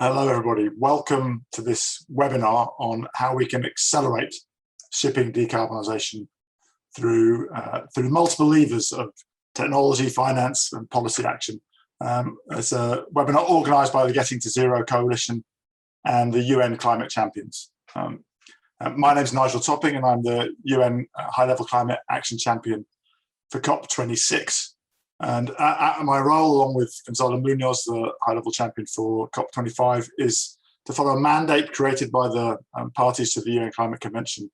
Hello, everybody. Welcome to this webinar on how we can accelerate shipping decarbonisation through multiple levers of technology, finance, and policy action. It's a webinar organised by the Getting to Zero Coalition and the UN Climate Champions. My name is Nigel Topping, and I'm the UN High-Level Climate Action Champion for COP26. And my role, along with Gonzalo Munoz, the high-level champion for COP25, is to follow a mandate created by the parties to the UN Climate Convention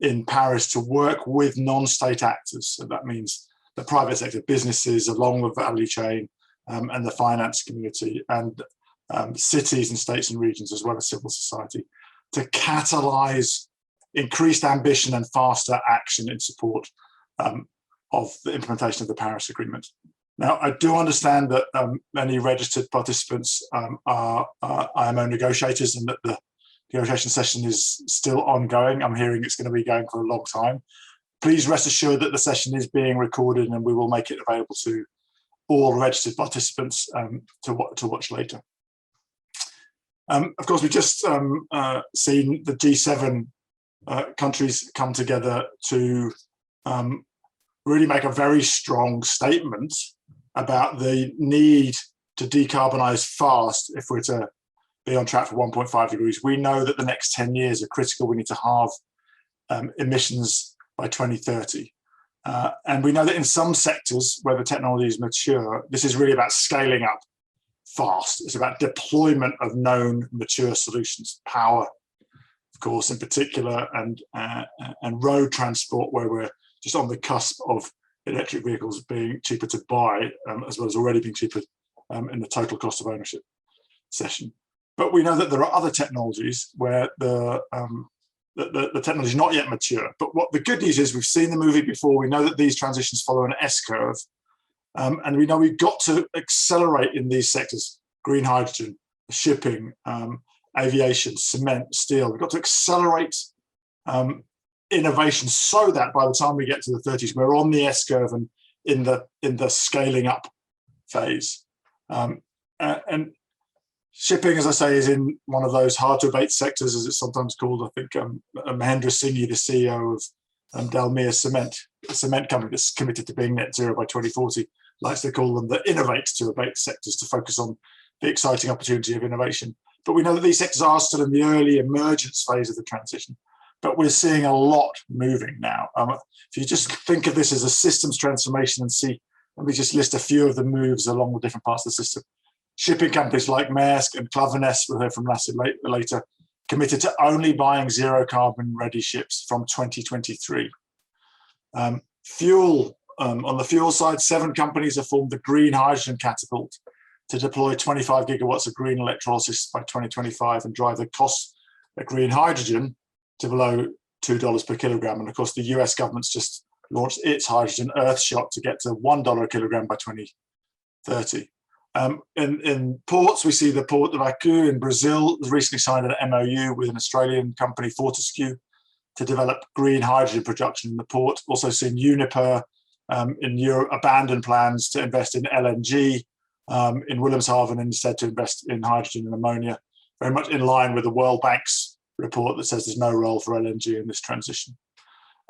in Paris to work with non-state actors. So that means the private sector, businesses along the value chain, and the finance community, and cities and states and regions, as well as civil society, to catalyse increased ambition and faster action in support of the implementation of the Paris Agreement. Now, I do understand that many registered participants are IMO negotiators, and that the negotiation session is still ongoing. I'm hearing it's going to be going for a long time. Please rest assured that the session is being recorded, and we will make it available to all registered participants to watch later. Of course, we've just seen the G7 countries come together to really make a very strong statement about the need to decarbonise fast if we're to be on track for 1.5 degrees. We know that the next 10 years are critical. We need to halve emissions by 2030. And we know that in some sectors where the technology is mature, this is really about scaling up fast. It's about deployment of known mature solutions, power, of course, in particular, and road transport, where we're just on the cusp of electric vehicles being cheaper to buy, as well as already being cheaper in the total cost of ownership session. But we know that there are other technologies where the technology is not yet mature. But what the good news is, we've seen the movie before. We know that these transitions follow an S-curve, and we know we've got to accelerate in these sectors: green hydrogen, shipping, aviation, cement, steel. We've got to accelerate innovation so that by the time we get to the 30s, we're on the S-curve and in the scaling up phase. And shipping, as I say, is in one of those hard to abate sectors, as it's sometimes called. I think Mahendra Singh, the CEO of Dalmia Cement, a cement company that's committed to being net zero by 2040, likes to call them the innovate to abate sectors, to focus on the exciting opportunity of innovation. But we know that these sectors are still in the early emergence phase of the transition. But we're seeing a lot moving now. If you just think of this as a systems transformation and see, let me just list a few of the moves along the different parts of the system. Shipping companies like Maersk and Klaveness, we'll hear from Lasse later, committed to only buying zero carbon ready ships from 2023. Fuel, on the fuel side, 7 companies have formed the Green Hydrogen Catapult to deploy 25 gigawatts of green electrolysis by 2025 and drive the cost of green hydrogen to below $2 per kilogram. And of course, the US government's just launched its hydrogen Earthshot to get to $1 a kilogram by 2030. In ports, we see the Port of Aku in Brazil has recently signed an MOU with an Australian company, Fortescue, to develop green hydrogen production in the port. Also seen Uniper in Europe abandon plans to invest in LNG in Wilhelmshaven, instead to invest in hydrogen and ammonia, very much in line with the World Bank's report that says there's no role for LNG in this transition.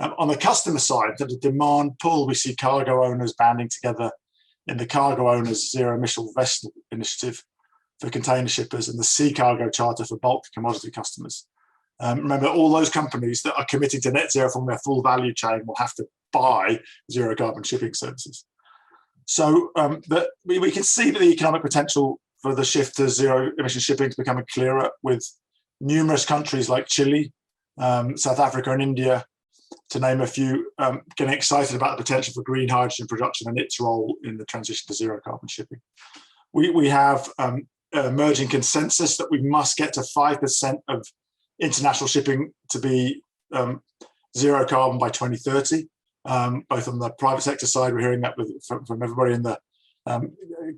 On the customer side, the demand pull, we see cargo owners banding together in the Cargo Owners Zero Emission Vessel Initiative for container shippers and the Sea Cargo Charter for bulk commodity customers. Remember, all those companies that are committing to net zero from their full value chain will have to buy zero carbon shipping services. So we can see that the economic potential for the shift to zero emission shipping is becoming clearer, with numerous countries like Chile, South Africa and India, to name a few, getting excited about the potential for green hydrogen production and its role in the transition to zero carbon shipping. We have emerging consensus that we must get to 5% of international shipping to be zero carbon by 2030. Both on the private sector side, we're hearing that from everybody in the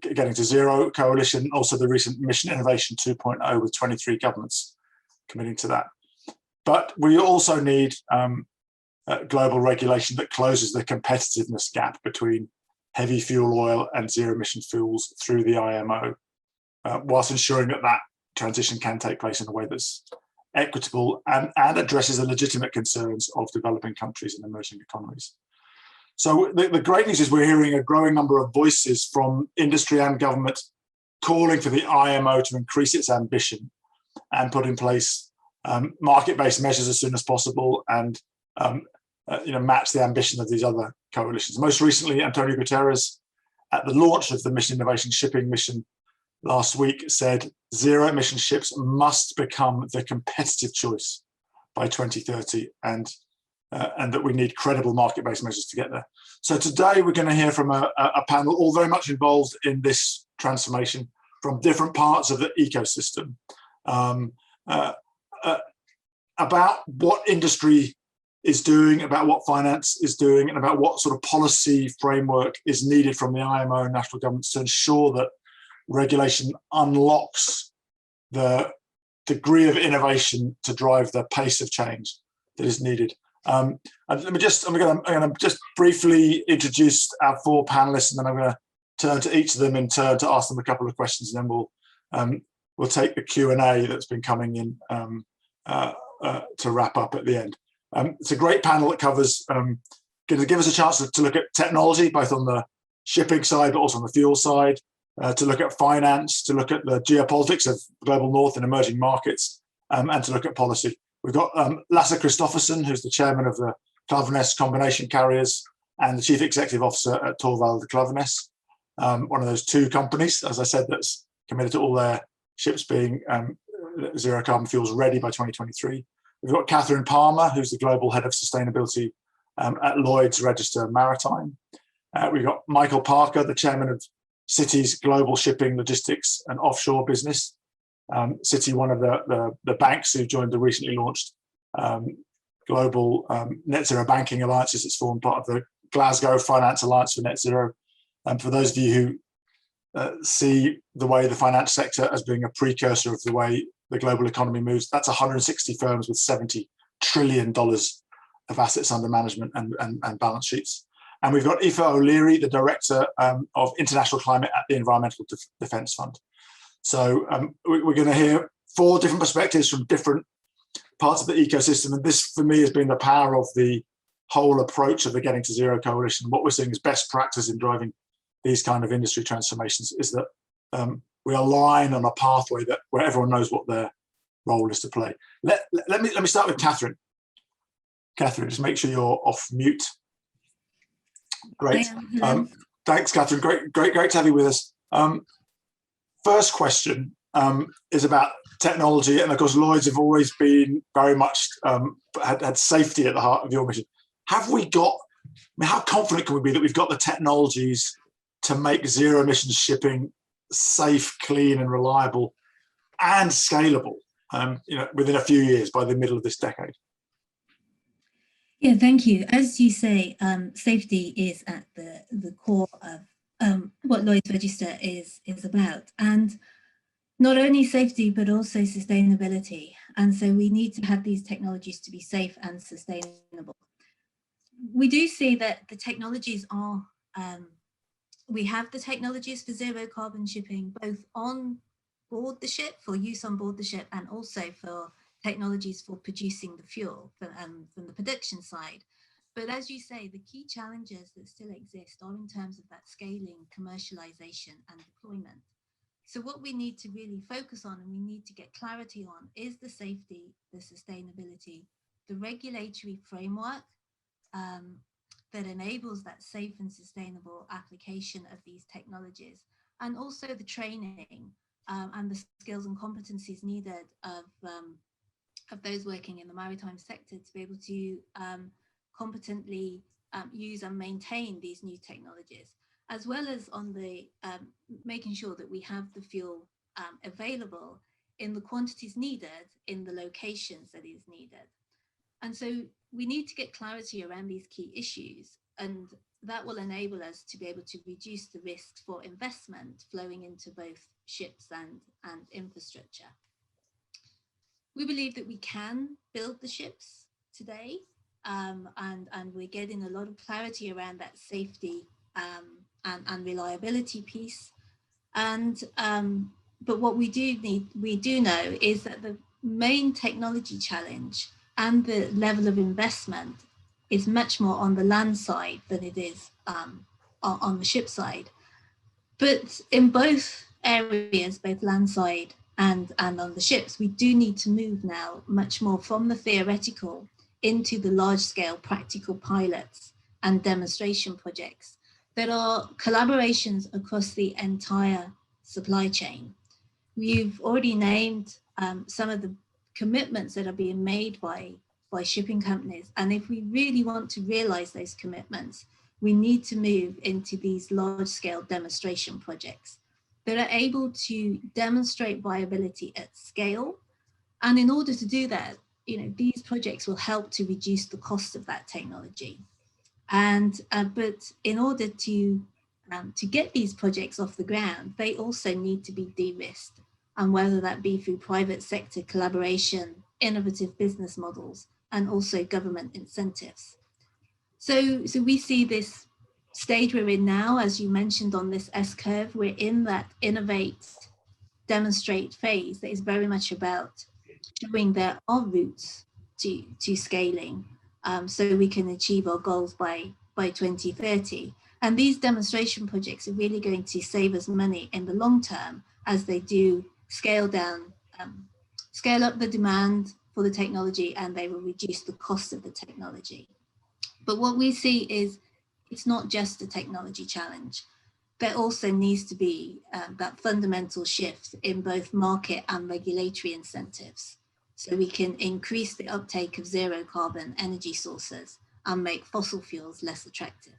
Getting to Zero Coalition, also the recent Mission Innovation 2.0 with 23 governments committing to that. But we also need global regulation that closes the competitiveness gap between heavy fuel oil and zero emission fuels through the IMO, whilst ensuring that that transition can take place in a way that's equitable and addresses the legitimate concerns of developing countries and emerging economies. So the great news is we're hearing a growing number of voices from industry and government calling for the IMO to increase its ambition and put in place market-based measures as soon as possible and match the ambition of these other coalitions. Most recently, Antonio Guterres, at the launch of the Mission Innovation Shipping Mission last week, said zero-emission ships must become the competitive choice by 2030, and that we need credible market-based measures to get there. So today we're going to hear from a panel all very much involved in this transformation from different parts of the ecosystem about what industry is doing, about what finance is doing, and about what sort of policy framework is needed from the IMO and national governments to ensure that regulation unlocks the degree of innovation to drive the pace of change that is needed. And I'm going to just briefly introduce our four panelists, and then I'm going to turn to each of them in turn to ask them a couple of questions, and then we'll take the Q&A that's been coming in to wrap up at the end. It's a great panel that covers, going to give us a chance to look at technology, both on the shipping side, but also on the fuel side, to look at finance, to look at the geopolitics of global north and emerging markets, and to look at policy. We've got Lasse Kristoffersen, who's the chairman of the Klaveness combination carriers and the chief executive officer at Torvald, Klaveness, one of those two companies, as I said, that's committed to all their ships being zero carbon fuels ready by 2023. We've got Katherine Palmer, who's the global head of sustainability at Lloyd's Register Maritime. We've got Michael Parker, the chairman of Citi's global shipping, logistics and offshore business. Citi, one of the banks who joined the recently launched global net zero banking alliances. It's formed part of the Glasgow Finance Alliance for Net Zero. And for those of you who see the way the finance sector as being a precursor of the way the global economy moves, that's 160 firms with $70 trillion of assets under management and balance sheets. And we've got Aoife O'Leary, the director of international climate at the Environmental Defence Fund. So we're going to hear four different perspectives from different parts of the ecosystem. And this, for me, has been the power of the whole approach of the Getting to Zero Coalition. What we're seeing is best practice in driving these kind of industry transformations is that we align on a pathway where everyone knows what their role is to play. Let me start with Katherine. Katherine, just make sure you're off mute. Great. Thanks, Katherine. Great to have you with us. First question is about technology, and of course, Lloyd's have always been very much had safety at the heart of your mission. Have we got? I mean, how confident can we be that we've got the technologies to make zero emissions shipping safe, clean, and reliable, and scalable? Within a few years, by the middle of this decade. Yeah, thank you. As you say, safety is at the core of what Lloyd's Register is about, and not only safety but also sustainability. And so we need to have these technologies to be safe and sustainable. We do see that the technologies are. We have the technologies for zero carbon shipping, both on board the ship, for use on board the ship, and also for technologies for producing the fuel from the production side. But as you say, the key challenges that still exist are in terms of that scaling, commercialization, and deployment. So what we need to really focus on, and we need to get clarity on, is the safety, the sustainability, the regulatory framework that enables that safe and sustainable application of these technologies, and also the training and the skills and competencies needed of those working in the maritime sector to be able to competently use and maintain these new technologies, as well as on the making sure that we have the fuel available in the quantities needed in the locations that is needed. And so we need to get clarity around these key issues, and that will enable us to be able to reduce the risks for investment flowing into both ships and infrastructure. We believe that we can build the ships today, and we're getting a lot of clarity around that safety and reliability piece. And what we do know is that the main technology challenge and the level of investment is much more on the land side than it is on the ship side. But in both areas, both land side and on the ships, we do need to move now much more from the theoretical into the large scale practical pilots and demonstration projects that are collaborations across the entire supply chain. You've already named some of the commitments that are being made by shipping companies. And if we really want to realize those commitments, we need to move into these large scale demonstration projects that are able to demonstrate viability at scale. And in order to do that, these projects will help to reduce the cost of that technology. And but in order to get these projects off the ground, they also need to be de-risked, and whether that be through private sector collaboration, innovative business models, and also government incentives. So we see this stage we're in now, as you mentioned on this S-curve, we're in that innovate, demonstrate phase that is very much about showing there are routes to scaling, so we can achieve our goals by 2030. And these demonstration projects are really going to save us money in the long term as they do scale up the demand for the technology, and they will reduce the cost of the technology. But what we see is it's not just a technology challenge. There also needs to be that fundamental shift in both market and regulatory incentives, so we can increase the uptake of zero carbon energy sources and make fossil fuels less attractive.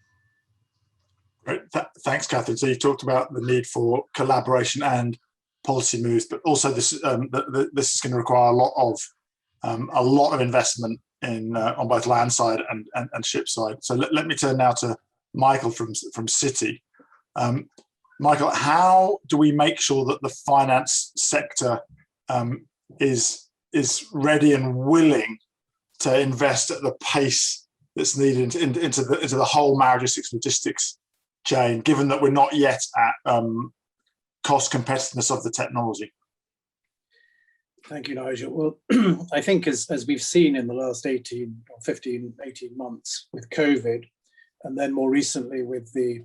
Great. Thanks, Katherine. So you talked about the need for collaboration and policy moves, but also this is going to require a lot of investment in on both land side and ship side. So let me turn now to Michael from Citi. Michael, how do we make sure that the finance sector is ready and willing to invest at the pace that's needed into the whole logistics chain, given that we're not yet at cost competitiveness of the technology? Thank you, Nigel. Well, I think as we've seen in the last 18 months with COVID, and then more recently with the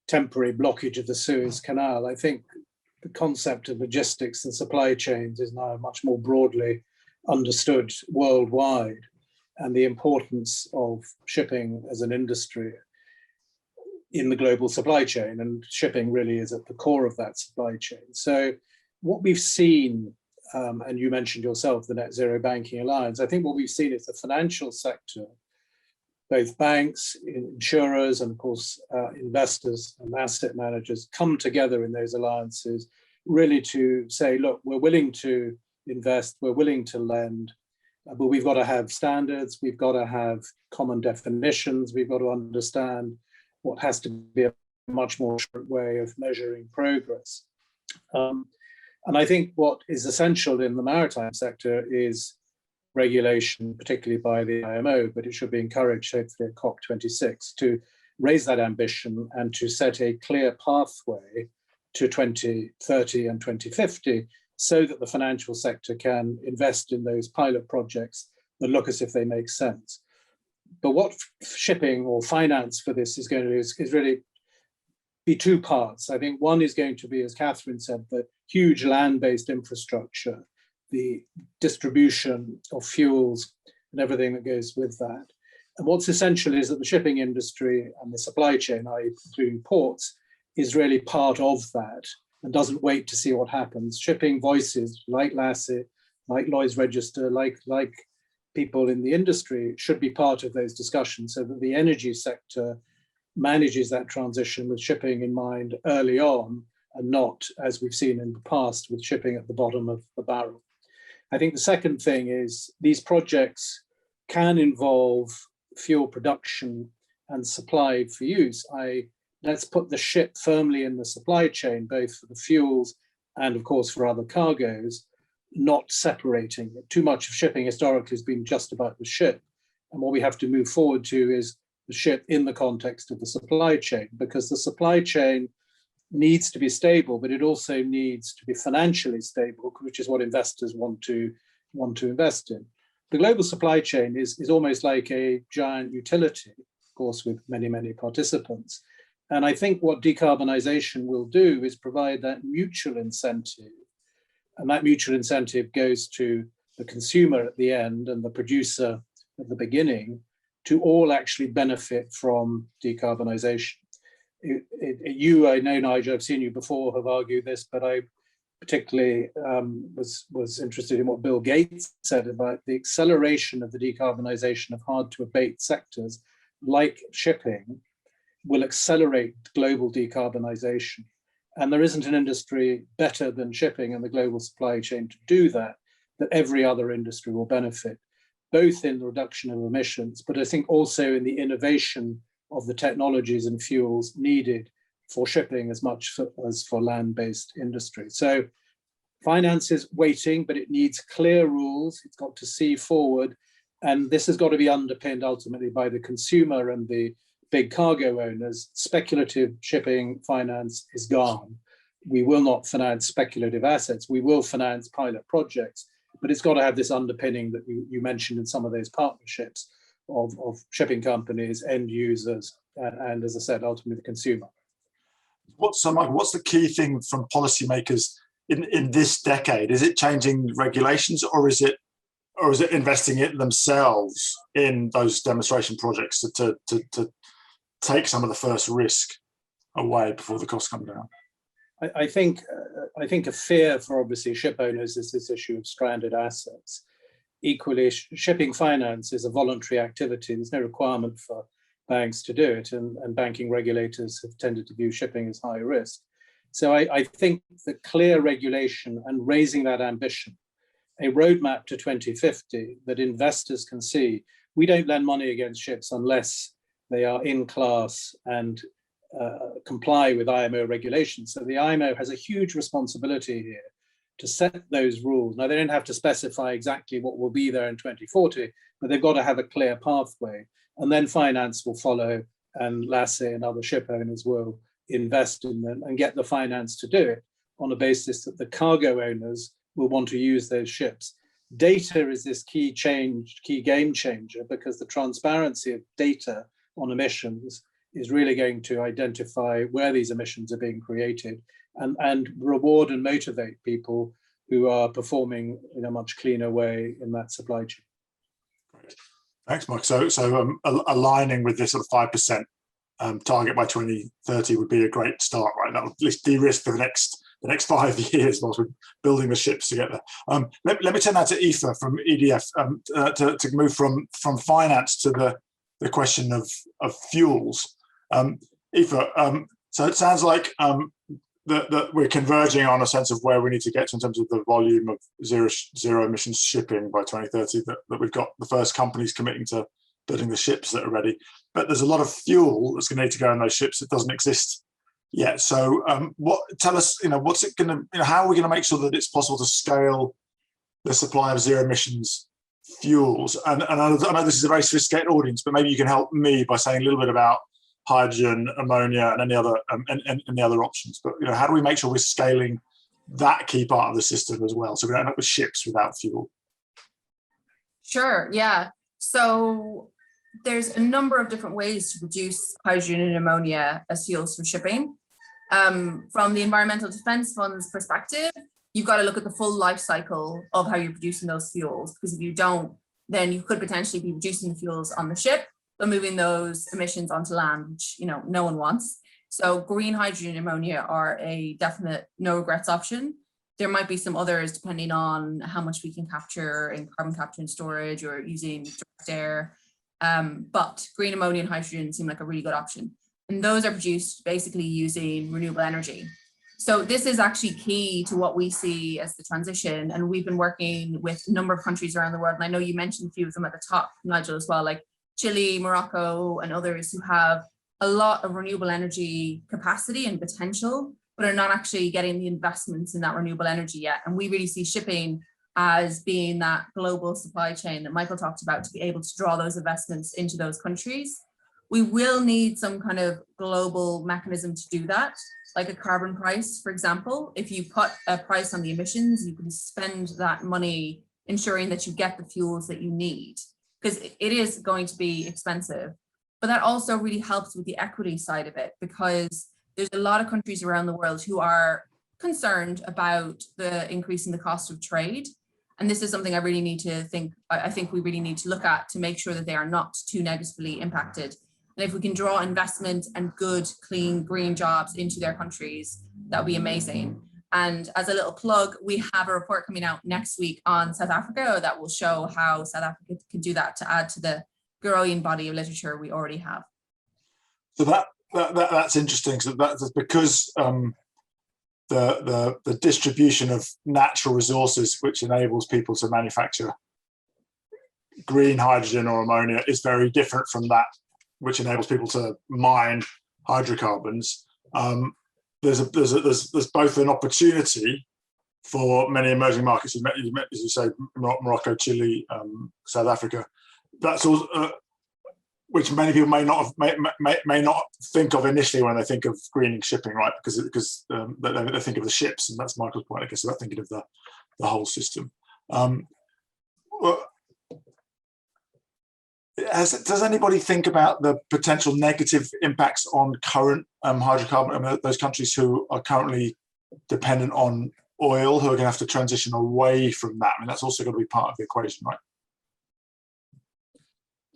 temporary blockage of the Suez Canal, I think the concept of logistics and supply chains is now much more broadly understood worldwide, and the importance of shipping as an industry in the global supply chain, and shipping really is at the core of that supply chain. So what we've seen, and you mentioned yourself the Net Zero Banking Alliance, I think what we've seen is the financial sector, both banks, insurers, and of course investors and asset managers come together in those alliances really to say, look, we're willing to invest, we're willing to lend, but we've got to have standards, we've got to have common definitions, we've got to understand what has to be a much more short way of measuring progress. And I think what is essential in the maritime sector is regulation, particularly by the IMO, but it should be encouraged, hopefully at COP26, to raise that ambition and to set a clear pathway to 2030 and 2050, so that the financial sector can invest in those pilot projects that look as if they make sense. But what shipping or finance for this is going to do is really be two parts. I think one is going to be, as Katherine said, the huge land-based infrastructure, the distribution of fuels and everything that goes with that. And what's essential is that the shipping industry and the supply chain, i.e. including ports, is really part of that and doesn't wait to see what happens. Shipping voices like Lasse, like Lloyd's Register, like people in the industry should be part of those discussions, so that the energy sector manages that transition with shipping in mind early on, and not, as we've seen in the past, with shipping at the bottom of the barrel. I think the second thing is these projects can involve fuel production and supply for use. Let's put the ship firmly in the supply chain, both for the fuels and of course for other cargoes, not separating it. Too much of shipping historically has been just about the ship. And what we have to move forward to is the ship in the context of the supply chain, because the supply chain needs to be stable, but it also needs to be financially stable, which is what investors want to invest in. The global supply chain is almost like a giant utility, of course, with many, many participants. And I think what decarbonisation will do is provide that mutual incentive. And that mutual incentive goes to the consumer at the end and the producer at the beginning to all actually benefit from decarbonisation. You, I know, Nigel, I've seen you before, have argued this, but I particularly was interested in what Bill Gates said about the acceleration of the decarbonisation of hard to abate sectors like shipping will accelerate global decarbonisation. And there isn't an industry better than shipping and the global supply chain to do that every other industry will benefit, both in the reduction of emissions, but I think also in the innovation of the technologies and fuels needed for shipping as much as for land-based industry. So finance is waiting, but it needs clear rules. It's got to see forward. And this has got to be underpinned ultimately by the consumer and the big cargo owners. Speculative shipping finance is gone. We will not finance speculative assets. We will finance pilot projects, but it's got to have this underpinning that you mentioned in some of those partnerships of shipping companies, end users, and as I said, ultimately the consumer. What's the key thing from policymakers in this decade? Is it changing regulations, or is it investing it themselves in those demonstration projects to take some of the first risk away before the costs come down? I think a fear for obviously ship owners is this issue of stranded assets. Equally, shipping finance is a voluntary activity. There's no requirement for banks to do it, and banking regulators have tended to view shipping as high risk. So I think the clear regulation and raising that ambition, a roadmap to 2050 that investors can see. We don't lend money against ships unless they are in class and comply with IMO regulations. So the IMO has a huge responsibility here to set those rules. Now, they don't have to specify exactly what will be there in 2040, but they've got to have a clear pathway. And then finance will follow, and Lasse and other ship owners will invest in them and get the finance to do it on a basis that the cargo owners will want to use those ships. Data is this key game changer, because the transparency of data on emissions is really going to identify where these emissions are being created and reward and motivate people who are performing in a much cleaner way in that supply chain. Great. Thanks, Mark. So aligning with this sort of 5% target by 2030 would be a great start, right? That would at least de-risk for the next 5 years whilst we're building the ships together. Let me turn that to Aoife from EDF to move from finance to the question of fuels. Aoife, so it sounds like that we're converging on a sense of where we need to get to in terms of the volume of zero emissions shipping by 2030, that we've got the first companies committing to building the ships that are ready. But there's a lot of fuel that's going to need to go in those ships that doesn't exist yet. So tell us, what's it going to, how are we going to make sure that it's possible to scale the supply of zero emissions fuels? And I know this is a very sophisticated audience, but maybe you can help me by saying a little bit about hydrogen, ammonia, and any other options. But how do we make sure we're scaling that key part of the system as well, so we don't end up with ships without fuel? Sure. Yeah. So there's a number of different ways to produce hydrogen and ammonia as fuels for shipping. From the Environmental Defence Fund's perspective, you've got to look at the full life cycle of how you're producing those fuels, because if you don't, then you could potentially be reducing the fuels on the ship, but moving those emissions onto land, which no one wants. So green hydrogen and ammonia are a definite no regrets option. There might be some others depending on how much we can capture in carbon capture and storage or using direct air. But green ammonia and hydrogen seem like a really good option. And those are produced basically using renewable energy. So this is actually key to what we see as the transition. And we've been working with a number of countries around the world. And I know you mentioned a few of them at the top, Nigel, as well, like Chile, Morocco, and others who have a lot of renewable energy capacity and potential, but are not actually getting the investments in that renewable energy yet. And we really see shipping as being that global supply chain that Michael talked about, to be able to draw those investments into those countries. we will need some kind of global mechanism to do that, like a carbon price, for example. If you put a price on the emissions, you can spend that money ensuring that you get the fuels that you need, because it is going to be expensive. But that also really helps with the equity side of it, because there's a lot of countries around the world who are concerned about the increase in the cost of trade. And this is something I really need to I think we really need to look at to make sure that they are not too negatively impacted. And if we can draw investment and good, clean, green jobs into their countries, that would be amazing. And as a little plug, we have a report coming out next week on South Africa that will show how South Africa can do that to add to the growing body of literature we already have. So that's interesting. So that's because the distribution of natural resources, which enables people to manufacture green hydrogen or ammonia, is very different from that which enables people to mine hydrocarbons. There's both an opportunity for many emerging markets, as you say, Morocco, Chile, South Africa. That's also which many people may not think of initially when they think of greening shipping, right? Because they think of the ships, and that's Michael's point, I guess, about thinking of the whole system. Does anybody think about the potential negative impacts on current hydrocarbon, those countries who are currently dependent on oil, who are going to have to transition away from that? I mean, that's also going to be part of the equation, right?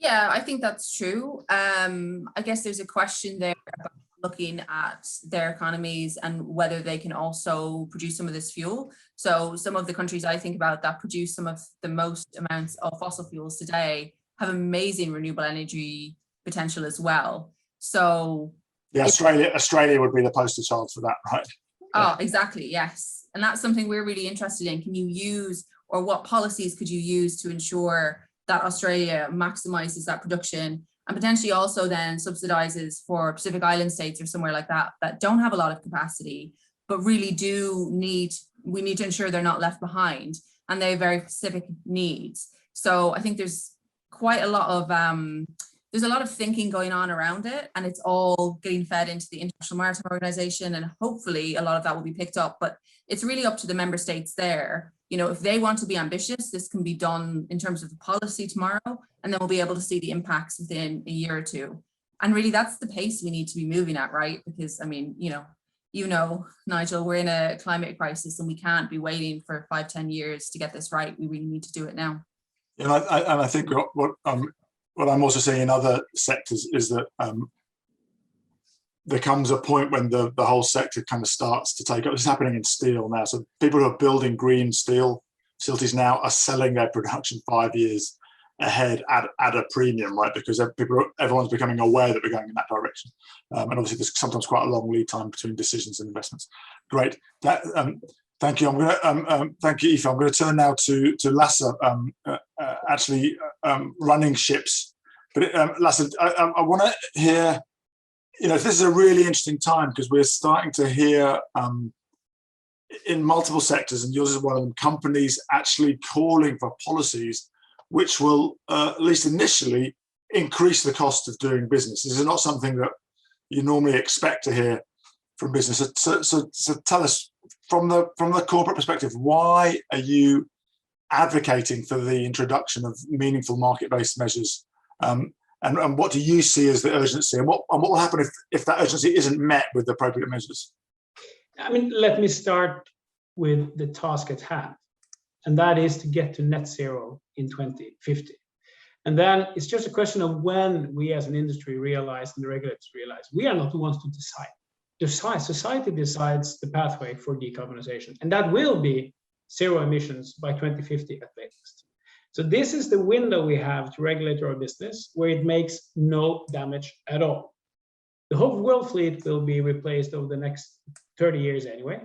Yeah, I think that's true. I guess there's a question there about looking at their economies and whether they can also produce some of this fuel. So some of the countries I think about that produce some of the most amounts of fossil fuels today have amazing renewable energy potential as well. So yeah, Australia would be the poster child for that, right? Oh, exactly, yes. And that's something we're really interested in. Can you use, or what policies could you use to ensure that Australia maximizes that production, and potentially also then subsidizes for Pacific Island states or somewhere like that that don't have a lot of capacity, but really we need to ensure they're not left behind, and they have very specific needs. So I think there's quite a lot of thinking going on around it, and it's all getting fed into the International Maritime Organization, and hopefully a lot of that will be picked up, but it's really up to the member states there. You know, if they want to be ambitious, this can be done in terms of the policy tomorrow, and then we'll be able to see the impacts within a year or two. And really that's the pace we need to be moving at, right? Because I mean, you know, Nigel, we're in a climate crisis and we can't be waiting for 5-10 years to get this right. We really need to do it now. And I think what I'm also seeing in other sectors is that there comes a point when the whole sector kind of starts to take up. This is happening in steel now. So people who are building green steel facilities now are selling their production 5 years ahead at a premium, right? Because everyone's becoming aware that we're going in that direction. And obviously there's sometimes quite a long lead time between decisions and investments. Great. Thank you. I'm going to thank you, Aoife. I'm going to turn now to Lasse, actually running ships. But Lasse, I want to hear, this is a really interesting time because we're starting to hear in multiple sectors, and yours is one of them, companies actually calling for policies which will, at least initially, increase the cost of doing business. This is not something that you normally expect to hear from business. So tell us, from the corporate perspective, why are you advocating for the introduction of meaningful market-based measures? And what do you see as the urgency? And what will happen if that urgency isn't met with the appropriate measures? I mean, let me start with the task at hand, and that is to get to net zero in 2050. And then it's just a question of when we as an industry realize and the regulators realize we are not the ones to decide. Society decides the pathway for decarbonization, and that will be zero emissions by 2050 at latest. So this is the window we have to regulate our business where it makes no damage at all. The whole world fleet will be replaced over the next 30 years anyway.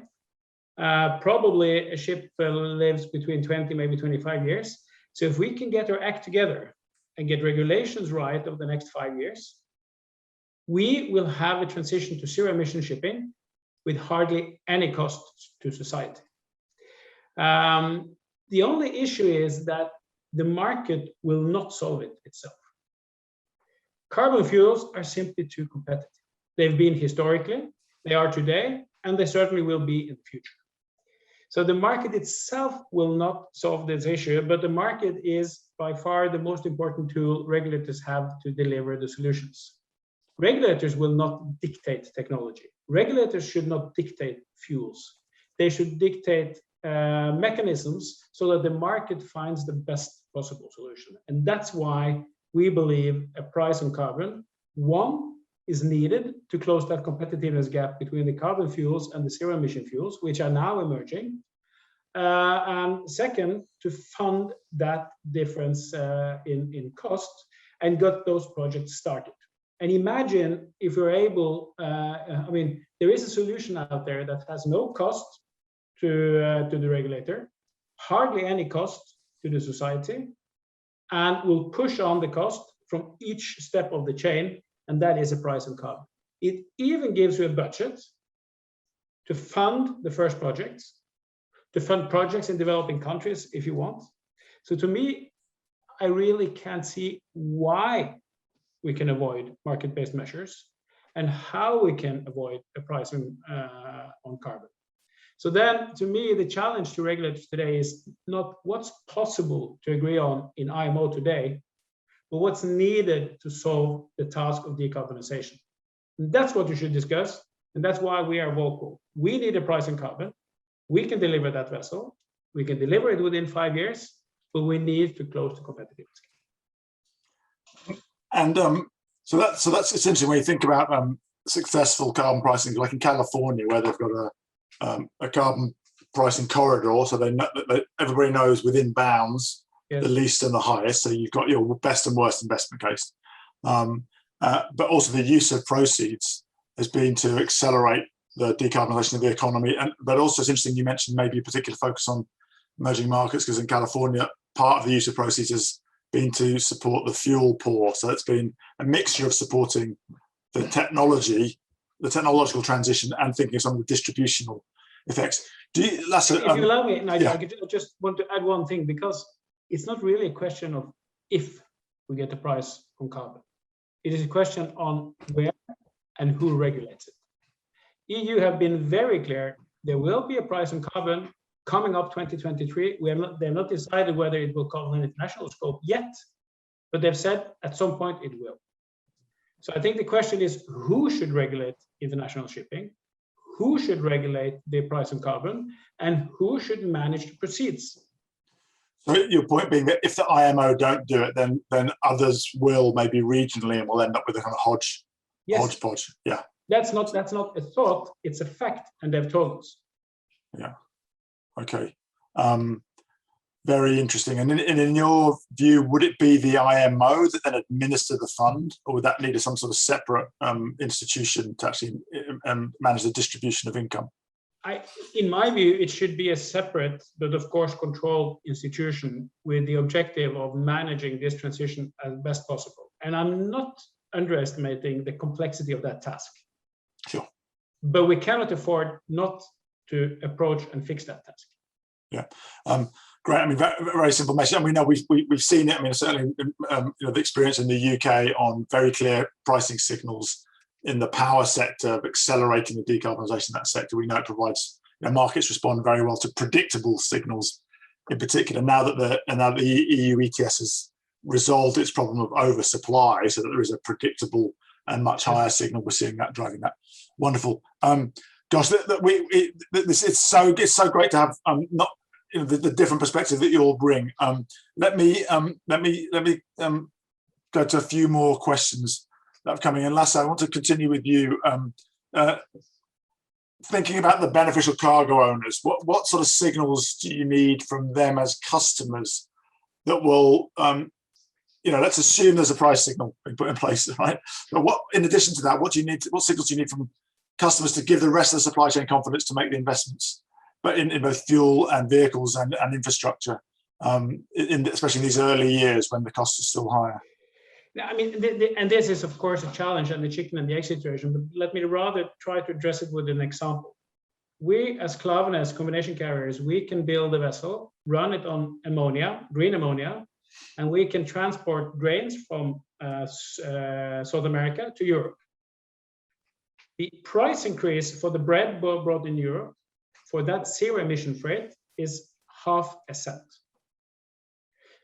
Probably a ship lives between 20, maybe 25 years. So if we can get our act together and get regulations right over the next 5 years, we will have a transition to zero emission shipping with hardly any costs to society. The only issue is that the market will not solve it itself. Carbon fuels are simply too competitive. They've been historically, they are today, and they certainly will be in the future. So the market itself will not solve this issue, but the market is by far the most important tool regulators have to deliver the solutions. Regulators will not dictate technology. Regulators should not dictate fuels. They should dictate mechanisms so that the market finds the best possible solution. And that's why we believe a price on carbon, one, is needed to close that competitiveness gap between the carbon fuels and the zero emission fuels, which are now emerging. And second, to fund that difference in cost and get those projects started. And imagine if we're able, I mean, there is a solution out there that has no cost to the regulator, hardly any cost to the society, and will push on the cost from each step of the chain, and that is a price on carbon. It even gives you a budget to fund the first projects, to fund projects in developing countries if you want. So to me, I really can't see why we can avoid market-based measures and how we can avoid a pricing on carbon. So then, to me, the challenge to regulators today is not what's possible to agree on in IMO today, but what's needed to solve the task of decarbonization. And that's what you should discuss, and that's why we are vocal. We need a price on carbon. We can deliver that vessel. We can deliver it within 5 years, but we need to close the competitive gap. And so that's essentially when you think about successful carbon pricing, like in California, where they've got a carbon pricing corridor, so they know, everybody knows within bounds, yes, the least and the highest. So you've got your best and worst investment case, but also the use of proceeds has been to accelerate the decarbonisation of the economy. But also it's interesting you mentioned maybe a particular focus on emerging markets, because in California, part of the use of proceeds has been to support the fuel poor. So it's been a mixture of supporting the technological transition and thinking of some of the distributional effects. Lasse, if you allow me, Nigel, yeah. I just want to add one thing, because it's not really a question of if we get a price on carbon. It is a question on where and who regulates it. EU have been very clear, there will be a price on carbon coming up 2023. They've not decided whether it will come on an international scope yet, but they've said at some point it will. So I think the question is, who should regulate international shipping? Who should regulate the price on carbon? And who should manage the proceeds? So your point being that if the IMO don't do it, then others will, maybe regionally, and we'll end up with a kind of hodgepodge. Yeah. That's not a thought, it's a fact, and they've told us. Yeah. Okay. Very interesting. And in your view, would it be the IMO that then administer the fund, or would that need some sort of separate institution to actually manage the distribution of income? In my view, it should be a separate, but of course controlled institution with the objective of managing this transition as best possible. And I'm not underestimating the complexity of that task. Sure. But we cannot afford not to approach and fix that task. Yeah. Great. I mean, very, very simple message. And we know we've seen it. I mean, certainly, the experience in the UK on very clear pricing signals in the power sector of accelerating the decarbonisation of that sector. We know it provides, markets respond very well to predictable signals, in particular. Now that the EU ETS has resolved its problem of oversupply, so that there is a predictable and much higher signal, we're seeing that driving that. Wonderful. Gosh, it's so great to have the different perspective that you all bring. Let me go to a few more questions that are coming in. Lasse, I want to continue with you. Thinking about the beneficial cargo owners, what sort of signals do you need from them as customers that will, let's assume there's a price signal being put in place, right? But in addition to that, what signals do you need from customers to give the rest of the supply chain confidence to make the investments, but in both fuel and vehicles and infrastructure, especially in these early years when the costs are still higher? I mean, and this is of course a challenge and the chicken and the egg situation, but let me rather try to address it with an example. We as Klaveness combination carriers, we can build a vessel, run it on ammonia, green ammonia, and we can transport grains from South America to Europe. The price increase for the bread brought in Europe for that zero emission freight is ½ cent.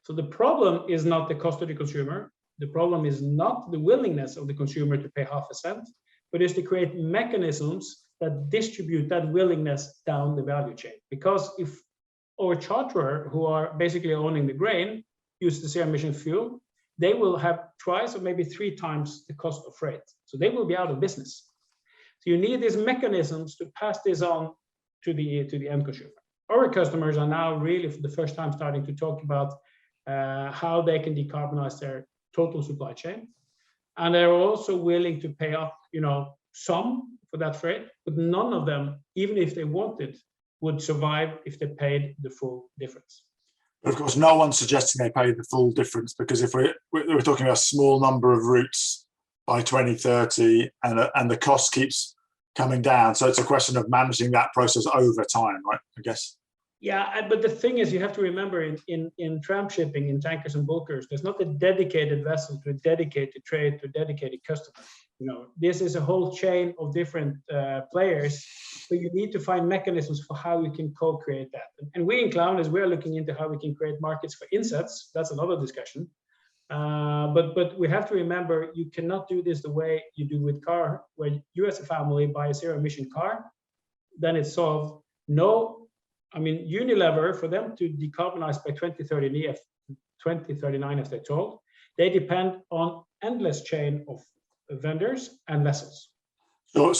So the problem is not the cost to the consumer. The problem is not the willingness of the consumer to pay ½ cent, but is to create mechanisms that distribute that willingness down the value chain. Because if our charterer, who are basically owning the grain, use the zero emission fuel, they will have twice or maybe 3 times the cost of freight. So they will be out of business. So you need these mechanisms to pass this on to the end consumer. Our customers are now really for the first time starting to talk about how they can decarbonize their total supply chain. And they're also willing to pay up, some for that freight, but none of them, even if they wanted, would survive if they paid the full difference. But of course, no one's suggesting they pay the full difference, because if we're talking about a small number of routes by 2030, and the cost keeps coming down, so it's a question of managing that process over time, right? I guess. Yeah, but the thing is, you have to remember in tramp shipping, in tankers and bulkers, there's not a dedicated vessel to a dedicated trade to a dedicated customer. This is a whole chain of different players. So you need to find mechanisms for how you can co-create that. And we in Klaveness, we're looking into how we can create markets for insets. That's another discussion. But we have to remember, you cannot do this the way you do with car, where you as a family buy a zero emission car, then it's solved. Unilever, for them to decarbonize by 2039, as they're told, they depend on endless chain of vendors and vessels. So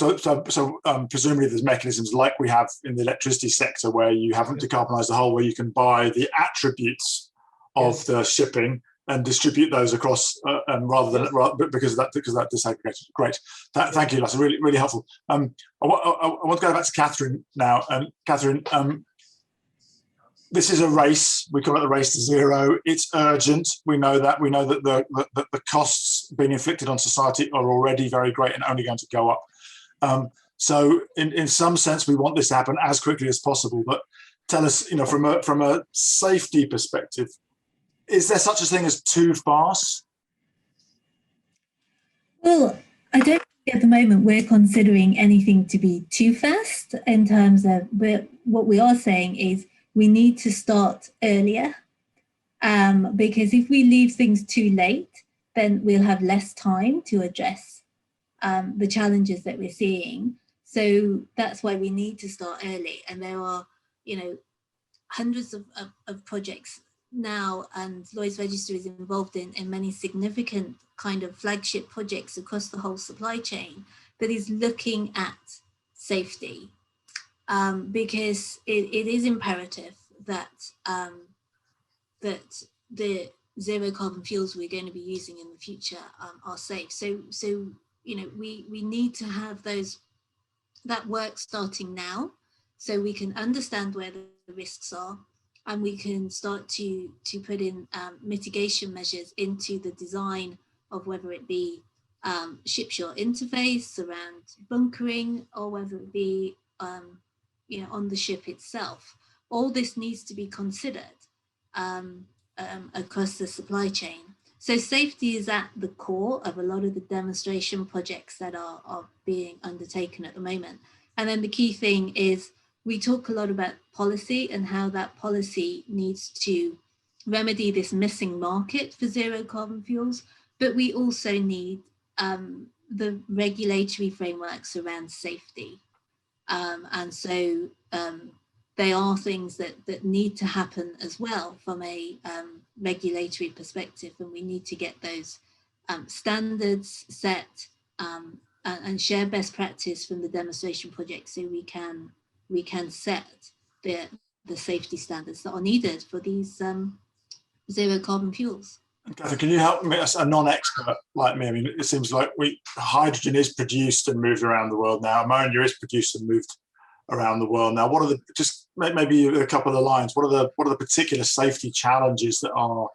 presumably there's mechanisms like we have in the electricity sector, where you haven't decarbonized the whole, where you can buy the attributes of the shipping and distribute those across, rather than because of that disaggregation. Great, thank you. That's really, really helpful. I want to go back to Katherine now. Katherine, this is a race. We call it the race to zero. It's urgent. We know that. We know that the costs being inflicted on society are already very great and only going to go up. So in some sense, we want this to happen as quickly as possible. But tell us, from a safety perspective, is there such a thing as too fast? Well, I don't think at the moment we're considering anything to be too fast in terms of what we are saying is we need to start earlier, because if we leave things too late, then we'll have less time to address the challenges that we're seeing. So that's why we need to start early. And there are, hundreds of projects now, and Lloyd's Register is involved in many significant kind of flagship projects across the whole supply chain that is looking at safety. Because it is imperative that that the zero carbon fuels we're going to be using in the future are safe. So we need to have that work starting now, so we can understand where the risks are, and we can start to put in mitigation measures into the design of whether it be ship-shore interface around bunkering, or whether it be on the ship itself. All this needs to be considered across the supply chain. So safety is at the core of a lot of the demonstration projects that are being undertaken at the moment. And then the key thing is, we talk a lot about policy and how that policy needs to remedy this missing market for zero carbon fuels, but we also need the regulatory frameworks around safety. And so they are things that need to happen as well from a regulatory perspective, and we need to get those standards set and share best practice from the demonstration project, so we can set the safety standards that are needed for these zero carbon fuels. Katherine, can you help me, as a non-expert like me? I mean, it seems like hydrogen is produced and moved around the world now. Ammonia is produced and moved around the world now. What are maybe a couple of lines? What are the particular safety challenges that are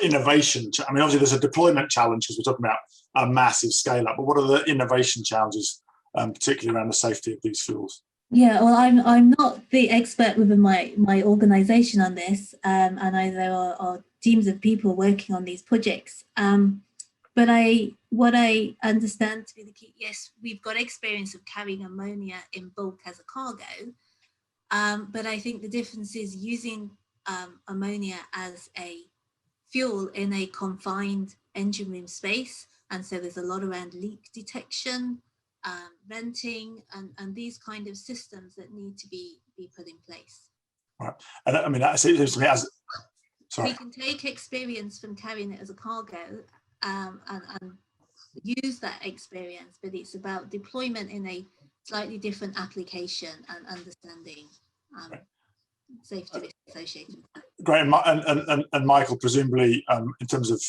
innovation? I mean, obviously there's a deployment challenge because we're talking about a massive scale up. But what are the innovation challenges, particularly around the safety of these fuels? Yeah, well, I'm not the expert within my organisation on this, and there are teams of people working on these projects. but what I understand to be the key, yes, we've got experience of carrying ammonia in bulk as a cargo, but I think the difference is using ammonia as a fuel in a confined engine room space. And so there's a lot around leak detection, venting, and these kind of systems that need to be put in place. Right. And I mean, that seems to me as, sorry. We can take experience from carrying it as a cargo and use that experience, but it's about deployment in a slightly different application and understanding safety risks associated with that. Great. And Michael, presumably in terms of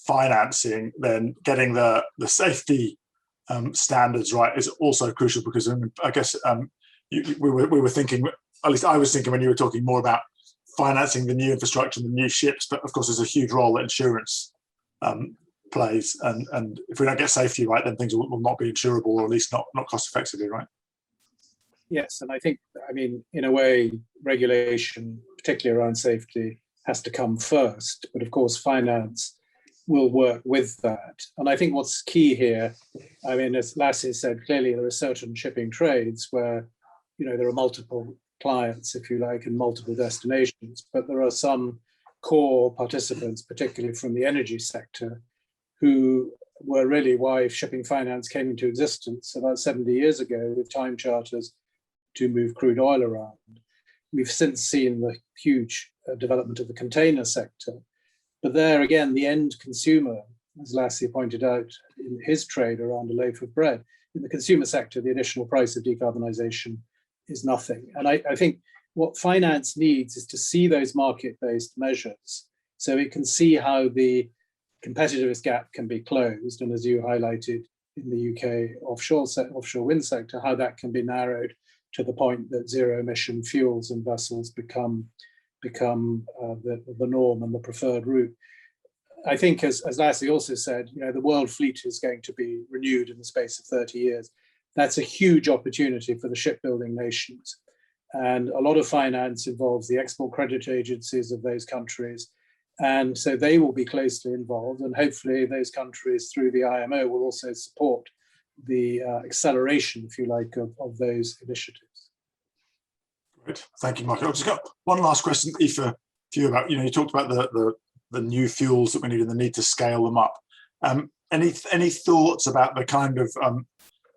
financing, then getting the safety standards right is also crucial, because I guess we were thinking, at least I was thinking when you were talking more about financing the new infrastructure and the new ships, but of course there's a huge role that insurance plays, and if we don't get safety right, then things will not be insurable, or at least not cost effectively, right? Yes, and I think, I mean, in a way, regulation, particularly around safety, has to come first, but of course finance will work with that. And I think what's key here, I mean, as Lasse said, clearly there are certain shipping trades where, you know, there are multiple clients, if you like, and multiple destinations, but there are some core participants, particularly from the energy sector, who were really why shipping finance came into existence about 70 years ago with time charters to move crude oil around. We've since seen the huge development of the container sector, but there again, the end consumer, as Lasse pointed out in his trade around a loaf of bread, in the consumer sector, the additional price of decarbonisation is nothing. And I think what finance needs is to see those market-based measures so it can see how the competitiveness gap can be closed. And as you highlighted in the UK offshore wind sector, how that can be narrowed to the point that zero emission fuels and vessels become the norm and the preferred route. I think, as Lasse also said, you know, the world fleet is going to be renewed in the space of 30 years. That's a huge opportunity for the shipbuilding nations. And a lot of finance involves the export credit agencies of those countries. And so they will be closely involved. And hopefully those countries through the IMO will also support the acceleration, if you like, of those initiatives. Great. Thank you, Michael. I've just got one last question, Aoife, for you about, you know, you talked about the new fuels that we need and the need to scale them up. Any thoughts about the kind of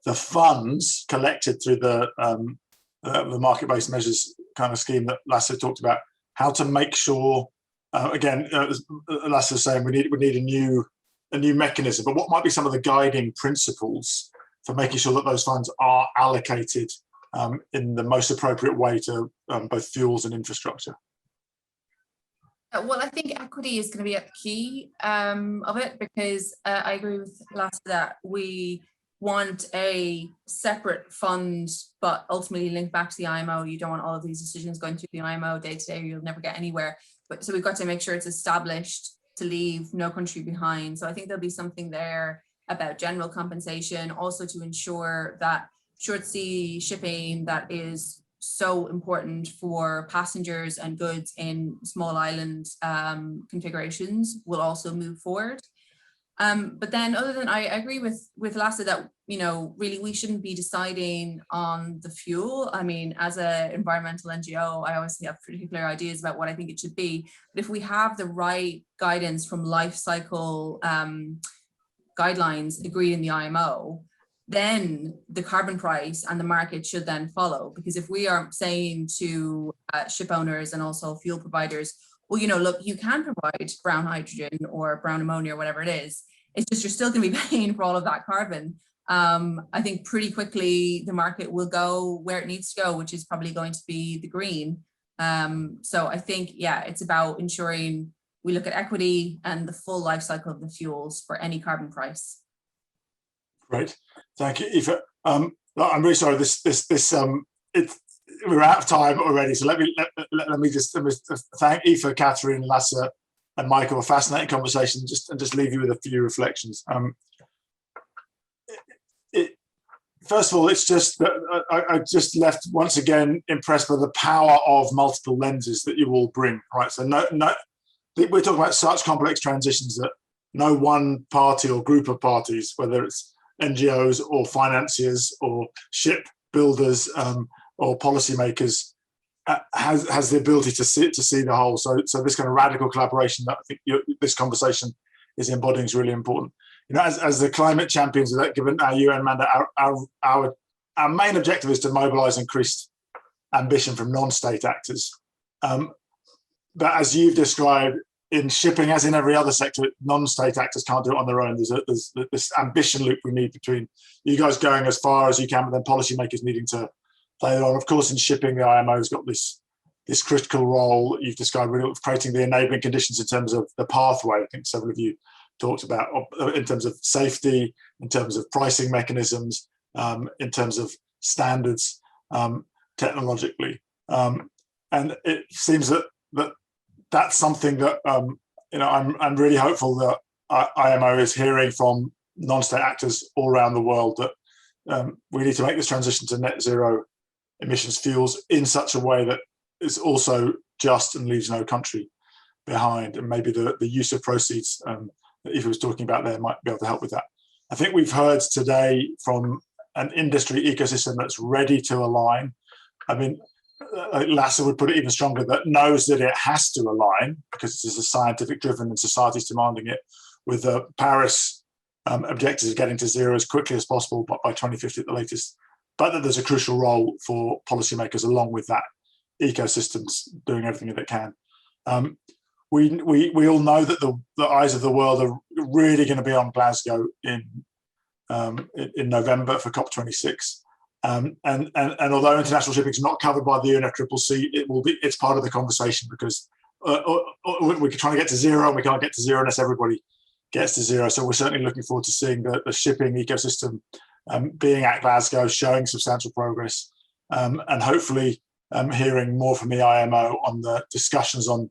the funds collected through the market-based measures kind of scheme that Lasse talked about, how to make sure, again, Lasse was saying we need a new mechanism, but what might be some of the guiding principles for making sure that those funds are allocated in the most appropriate way to both fuels and infrastructure? Well, I think equity is going to be a key of it, because I agree with Lasse that we want a separate fund, but ultimately linked back to the IMO. You don't want all of these decisions going through the IMO day to day, you'll never get anywhere. But so we've got to make sure it's established to leave no country behind. So I think there'll be something there about general compensation, also to ensure that short sea shipping that is so important for passengers and goods in small island configurations will also move forward. But then other than, I agree with Lasse that, you know, really we shouldn't be deciding on the fuel. I mean, as an environmental NGO, I obviously have particular ideas about what I think it should be. But if we have the right guidance from life cycle guidelines agreed in the IMO, then the carbon price and the market should then follow. Because if we are saying to ship owners and also fuel providers, well, you know, look, you can provide brown hydrogen or brown ammonia or whatever it is, it's just you're still going to be paying for all of that carbon. I think pretty quickly the market will go where it needs to go, which is probably going to be the green. So I think, yeah, it's about ensuring we look at equity and the full life cycle of the fuels for any carbon price. Great, thank you, Aoife. I'm really sorry. We're out of time already, so let me just thank Aoife, Katherine, Lasse, and Michael. A fascinating conversation. Just leave you with a few reflections. First of all, it's just that I just left once again impressed by the power of multiple lenses that you all bring. Right, so we're talking about such complex transitions that no one party or group of parties, whether it's NGOs or financiers or ship builders or policymakers, has the ability to see the whole. So this kind of radical collaboration that I think this conversation is embodying is really important. You know, as the climate champions of that, given our UN mandate, our main objective is to mobilise increased ambition from non-state actors. But as you've described, in shipping, as in every other sector, non-state actors can't do it on their own. There's this ambition loop we need between you guys going as far as you can, but then policymakers needing to play it on. Of course, in shipping, the IMO's got this critical role that you've described, really, of creating the enabling conditions in terms of the pathway. I think several of you talked about in terms of safety, in terms of pricing mechanisms, in terms of standards, technologically, and it seems that that's something that I'm really hopeful that IMO is hearing from non-state actors all around the world, that we need to make this transition to net zero emissions fuels in such a way that is also just and leaves no country behind. And maybe the use of proceeds that Aoife was talking about there might be able to help with that. I think we've heard today from an industry ecosystem that's ready to align. I mean, Lasse would put it even stronger, that knows that it has to align because it is a scientific driven and society's demanding it, with the Paris objectives of getting to zero as quickly as possible, but by 2050 at the latest. But that there's a crucial role for policymakers along with that ecosystems doing everything that it can. We all know that the eyes of the world are really going to be on Glasgow in November for COP26. And although international shipping is not covered by the UNFCCC, it's part of the conversation, because we're trying to get to zero and we can't get to zero unless everybody gets to zero. So we're certainly looking forward to seeing the shipping ecosystem being at Glasgow, showing substantial progress, and hopefully hearing more from the IMO on the discussions on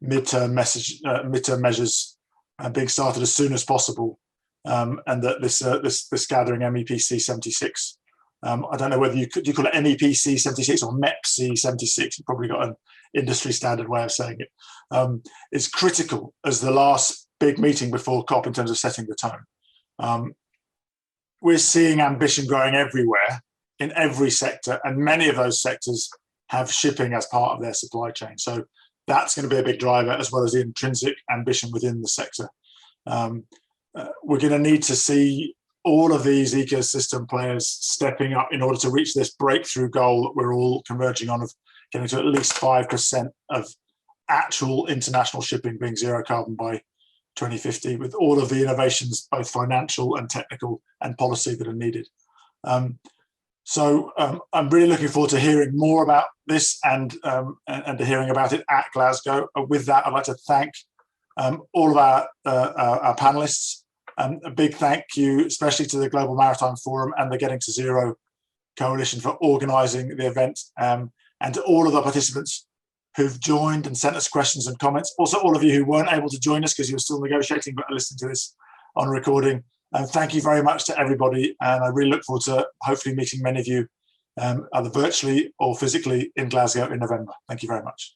midterm measures being started as soon as possible, and that this gathering MEPC 76. I don't know whether you call it MEPC 76 or MEPC 76. You've probably got an industry standard way of saying it. It's critical as the last big meeting before COP in terms of setting the tone. We're seeing ambition growing everywhere in every sector, and many of those sectors have shipping as part of their supply chain. So that's going to be a big driver, as well as the intrinsic ambition within the sector. We're going to need to see all of these ecosystem players stepping up in order to reach this breakthrough goal that we're all converging on, of getting to at least 5% of actual international shipping being zero carbon by 2050, with all of the innovations, both financial and technical and policy, that are needed. So I'm really looking forward to hearing more about this and to hearing about it at Glasgow. With that, I'd like to thank all of our panelists. A big thank you, especially to the Global Maritime Forum and the Getting to Zero Coalition for organising the event, and to all of the participants who've joined and sent us questions and comments. Also, all of you who weren't able to join us because you were still negotiating but are listening to this on recording. And thank you very much to everybody. And I really look forward to hopefully meeting many of you either virtually or physically in Glasgow in November. Thank you very much.